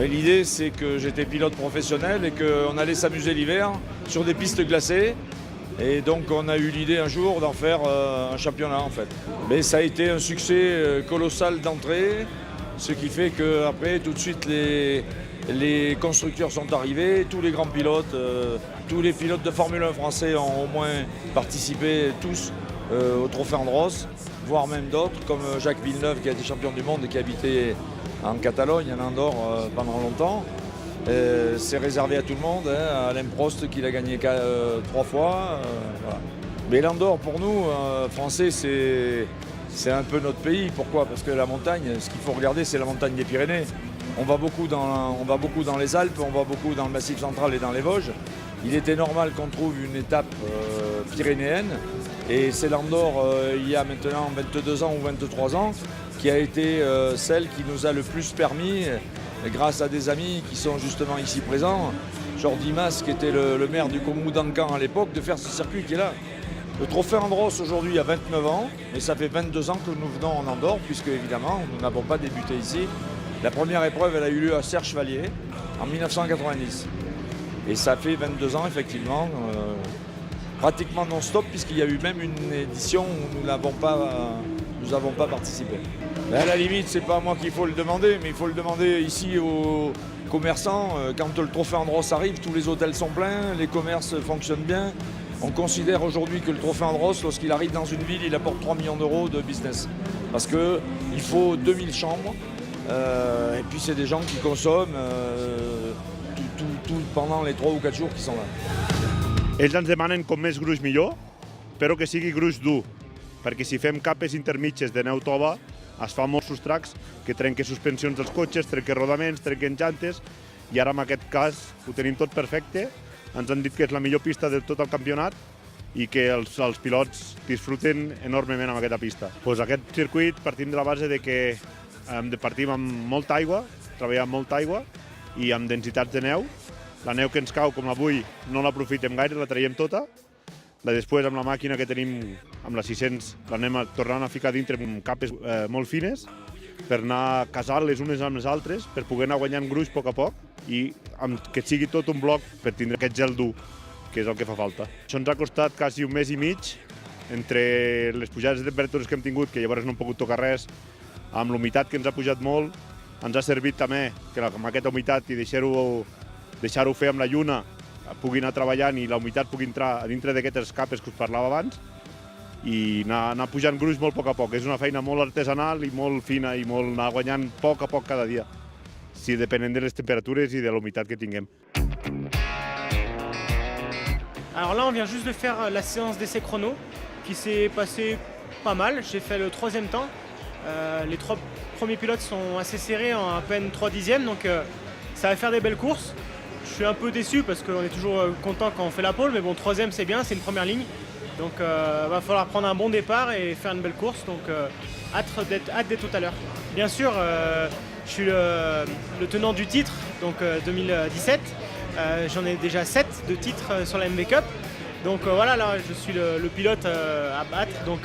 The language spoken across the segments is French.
Mais l'idée, c'est que j'étais pilote professionnel et qu'on allait s'amuser l'hiver sur des pistes glacées. Et donc on a eu l'idée un jour d'en faire un championnat en fait. Mais ça a été un succès colossal d'entrée, ce qui fait qu'après tout de suite les constructeurs sont arrivés, tous les grands pilotes, tous les pilotes de Formule 1 français ont au moins participé tous au Trophée Andros, voire même d'autres comme Jacques Villeneuve qui a été champion du monde et qui habitait en Catalogne, en Andorre pendant longtemps. C'est réservé à tout le monde, hein, à Alain Prost qui l'a gagné 3 fois. Voilà. Mais l'Andorre pour nous, Français, c'est un peu notre pays. Pourquoi? Parce que la montagne, ce qu'il faut regarder, c'est la montagne des Pyrénées. On va beaucoup dans les Alpes, on va beaucoup dans le Massif central et dans les Vosges. Il était normal qu'on trouve une étape pyrénéenne. Et c'est l'Andorre, il y a maintenant 22 ans ou 23 ans, qui a été celle qui nous a le plus permis, grâce à des amis qui sont justement ici présents, Jordi Mas, qui était le maire du Comou d'Ancan à l'époque, de faire ce circuit qui est là. Le Trophée Andros aujourd'hui a 29 ans, et ça fait 22 ans que nous venons en Andorre, puisque évidemment nous n'avons pas débuté ici. La première épreuve elle a eu lieu à Serre-Chevalier en 1990. Et ça fait 22 ans effectivement, pratiquement non-stop, puisqu'il y a eu même une édition où nous n'avons pas participé. Mais à la limite, c'est pas à moi qu'il faut le demander, mais il faut le demander ici aux commerçants. Quand le Trophée Andros arrive, tous les hôtels sont pleins, les commerces fonctionnent bien. On considère aujourd'hui que le Trophée Andros, lorsqu'il arrive dans une ville, il apporte 3 millions d'euros de business. Parce qu'il faut 2000 chambres, et puis c'est des gens qui consomment tout pendant les 3 ou 4 jours qui sont là. Ells ens demanen com més gruix millor, però que sigui gruix dur, perquè si fem capes intermitges de neu tova, es fa molts sostracs que trenquen suspensions dels cotxes, trenquen rodaments, trenquen jantes, i ara en aquest cas ho tenim tot perfecte. Ens han dit que és la millor pista de tot el campionat i que els pilots disfruten enormement amb aquesta pista. Pues aquest circuit partim de la base de que partim amb molta aigua, treballem amb molta aigua i amb densitats de neu. La neu que ens cau, com avui, no l'aprofitem gaire, la traiem tota. Després, amb la màquina que tenim, amb la 600, l'anem tornant a ficar dintre amb capes molt fines per anar casant les unes amb les altres, per poder anar guanyant gruix a poc a poc i que sigui tot un bloc per tindre aquest gel dur, que és el que fa falta. Això ens ha costat quasi un mes i mig, entre les pujades de temperatures que hem tingut, que llavors no hem pogut tocar res, amb l'humitat que ens ha pujat molt, ens ha servit també que amb aquesta humitat i deixar-ho fer amb la lluna pugui anar treballant i la humitat pugui entrar a dintre d'aquestes capes que us parlava abans i anar pujant gruix molt a poc a poc. És una feina molt artesanal i molt fina i molt anar guanyant a poc cada dia, si depenent de les temperatures i de la humitat que tinguem. Alors là, on vient juste de faire la séance d'essai chrono qui s'est passée pas mal. J'ai fait le 3e temps. Les 3 premiers pilotes sont assez serrés en à peine 3 dixièmes, donc ça va faire des belles courses. Je suis un peu déçu parce qu'on est toujours content quand on fait la pole, mais bon, 3e c'est bien, c'est une première ligne. Donc va falloir prendre un bon départ et faire une belle course, donc hâte d'être tout à l'heure. Bien sûr, je suis le tenant du titre, donc 2017. J'en ai déjà 7 de titres sur la MV Cup. Donc voilà, là je suis le pilote à battre, donc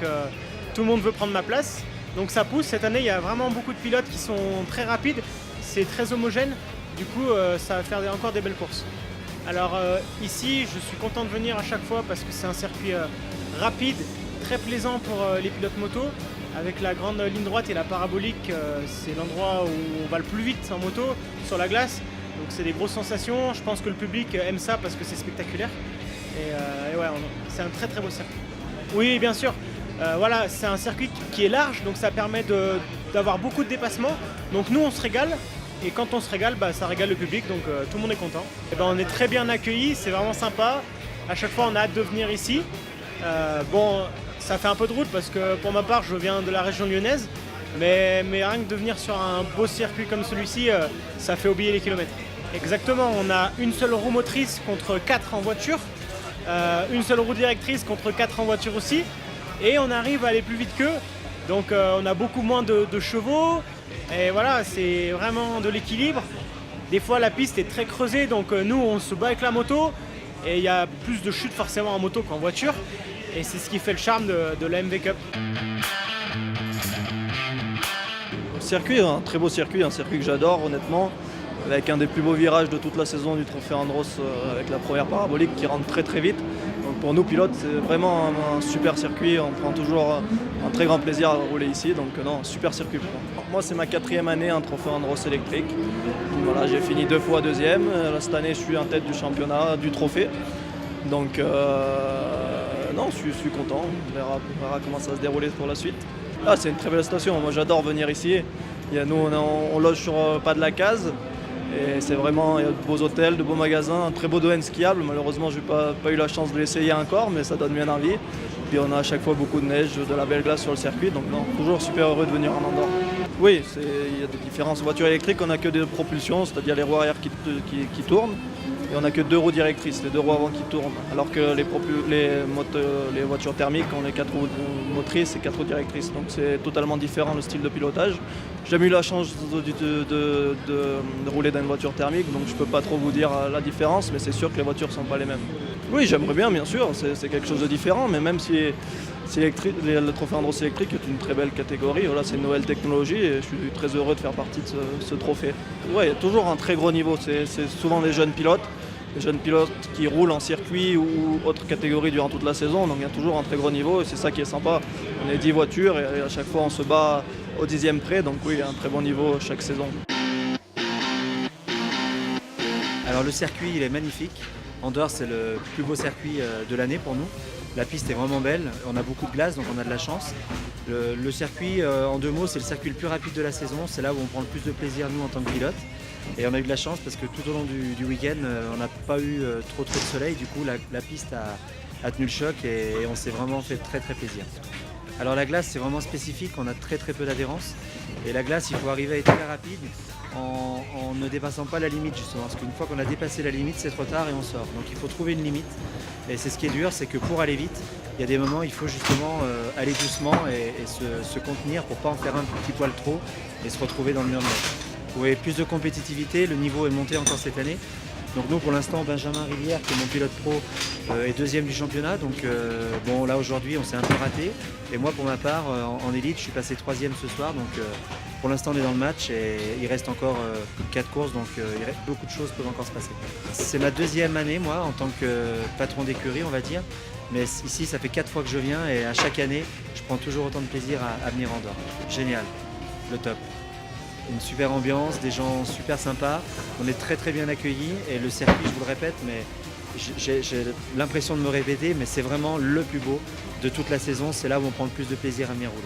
tout le monde veut prendre ma place. Donc ça pousse, cette année il y a vraiment beaucoup de pilotes qui sont très rapides, c'est très homogène, du coup ça va faire encore des belles courses. Alors ici je suis content de venir à chaque fois parce que c'est un circuit rapide, très plaisant pour les pilotes moto. Avec la grande ligne droite et la parabolique, c'est l'endroit où on va le plus vite en moto, sur la glace. Donc c'est des grosses sensations, je pense que le public aime ça parce que c'est spectaculaire. Et ouais, c'est un très beau circuit. Oui, bien sûr. Voilà, c'est un circuit qui est large, donc ça permet d'avoir beaucoup de dépassements. Donc nous on se régale, et quand on se régale, ça régale le public, donc tout le monde est content. Et on est très bien accueillis, c'est vraiment sympa. À chaque fois on a hâte de venir ici. Bon, ça fait un peu de route parce que pour ma part je viens de la région lyonnaise, mais rien que de venir sur un beau circuit comme celui-ci, ça fait oublier les kilomètres. Exactement, on a une seule roue motrice contre 4 en voiture, une seule roue directrice contre 4 en voiture aussi. Et on arrive à aller plus vite qu'eux, donc on a beaucoup moins de chevaux, et voilà, c'est vraiment de l'équilibre. Des fois la piste est très creusée, donc nous on se bat avec la moto, et il y a plus de chutes forcément en moto qu'en voiture, et c'est ce qui fait le charme de la MV Cup. Le circuit, un très beau circuit, un circuit que j'adore honnêtement. avec un des plus beaux virages de toute la saison du Trophée Andros avec la première parabolique qui rentre très très vite. Donc pour nous pilotes, c'est vraiment un super circuit, on prend toujours un très grand plaisir à rouler ici, donc non, super circuit pour moi. Moi c'est ma 4e année en Trophée Andros électrique. Voilà, j'ai fini 2 fois 2e, cette année je suis en tête du championnat, du trophée. Donc non, je suis content, on verra comment ça va se dérouler pour la suite. Ah, c'est une très belle station, moi j'adore venir ici. Nous on loge sur pas de la case. Et c'est vraiment, il y a de beaux hôtels, de beaux magasins, un très beau domaine skiable. Malheureusement, je n'ai pas eu la chance de l'essayer encore, mais ça donne bien envie. Puis on a à chaque fois beaucoup de neige, de la belle glace sur le circuit, donc non, toujours super heureux de venir en Andorre. Oui, il y a des différences. En voiture électrique, on n'a que des propulsions, c'est-à-dire les roues arrière qui tournent. Et on n'a que 2 roues directrices, les 2 roues avant qui tournent. Alors que les voitures thermiques, on a 4 roues motrices et 4 roues directrices. Donc c'est totalement différent le style de pilotage. J'ai jamais eu la chance de rouler dans une voiture thermique, donc je ne peux pas trop vous dire la différence, mais c'est sûr que les voitures ne sont pas les mêmes. Oui, j'aimerais bien sûr, c'est quelque chose de différent, mais même si le Trophée Andros électrique est une très belle catégorie, voilà, c'est une nouvelle technologie et je suis très heureux de faire partie de ce trophée. Ouais, il y a toujours un très gros niveau, c'est souvent les jeunes pilotes qui roulent en circuit ou autre catégorie durant toute la saison, donc il y a toujours un très gros niveau et c'est ça qui est sympa. On est 10 voitures et à chaque fois on se bat au 10e près, donc oui, il y a un très bon niveau chaque saison. Alors le circuit il est magnifique, Andorre c'est le plus beau circuit de l'année pour nous. La piste est vraiment belle, on a beaucoup de glace donc on a de la chance. Le circuit, en 2 mots, c'est le circuit le plus rapide de la saison, c'est là où on prend le plus de plaisir nous en tant que pilote. Et on a eu de la chance parce que tout au long du week-end, on n'a pas eu trop de soleil, du coup la piste a tenu le choc et on s'est vraiment fait très très plaisir. Alors la glace c'est vraiment spécifique, on a très très peu d'adhérence et la glace il faut arriver à être très rapide en ne dépassant pas la limite justement, parce qu'une fois qu'on a dépassé la limite c'est trop tard et on sort. Donc il faut trouver une limite et c'est ce qui est dur, c'est que pour aller vite, il y a des moments où il faut justement aller doucement et se contenir pour ne pas en faire un petit poil trop et se retrouver dans le mur de neige. Vous voyez plus de compétitivité, le niveau est monté encore cette année. Donc nous pour l'instant Benjamin Rivière qui est mon pilote pro est 2e du championnat, donc bon là aujourd'hui on s'est un peu raté et moi pour ma part en élite je suis passé 3e ce soir, donc pour l'instant on est dans le match et il reste encore 4 courses, donc beaucoup de choses peuvent encore se passer. C'est ma 2e année moi en tant que patron d'écurie on va dire, mais ici ça fait 4 fois que je viens et à chaque année je prends toujours autant de plaisir à venir en Andorre. Génial, le top. Une super ambiance, des gens super sympas, on est très très bien accueillis et le circuit, je vous le répète, mais j'ai l'impression de me répéter, mais c'est vraiment le plus beau de toute la saison, c'est là où on prend le plus de plaisir à venir rouler.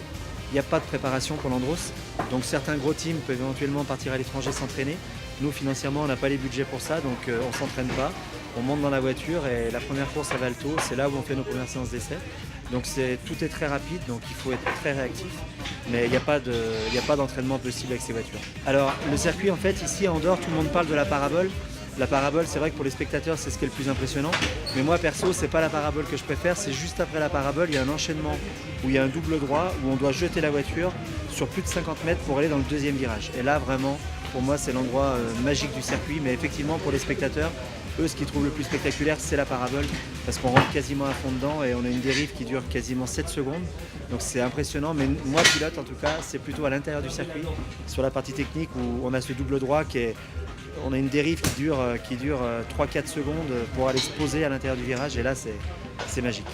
Il n'y a pas de préparation pour l'Andros, donc certains gros teams peuvent éventuellement partir à l'étranger s'entraîner. Nous financièrement on n'a pas les budgets pour ça, donc on ne s'entraîne pas, on monte dans la voiture et la première course à Valto, c'est là où on fait nos premières séances d'essai. Donc tout est très rapide, donc il faut être très réactif, mais il n'y a pas d'entraînement possible avec ces voitures. Alors le circuit en fait ici à Andorre, tout le monde parle de la parabole. La parabole c'est vrai que pour les spectateurs c'est ce qui est le plus impressionnant, mais moi perso c'est pas la parabole que je préfère, c'est juste après la parabole il y a un enchaînement où il y a un double droit où on doit jeter la voiture sur plus de 50 mètres pour aller dans le 2e virage. Et là vraiment pour moi c'est l'endroit magique du circuit, mais effectivement pour les spectateurs, eux ce qu'ils trouvent le plus spectaculaire c'est la parabole parce qu'on rentre quasiment à fond dedans et on a une dérive qui dure quasiment 7 secondes, donc c'est impressionnant, mais moi pilote en tout cas c'est plutôt à l'intérieur du circuit sur la partie technique où on a ce double droit on a une dérive qui dure 3-4 secondes pour aller se poser à l'intérieur du virage et là c'est magique.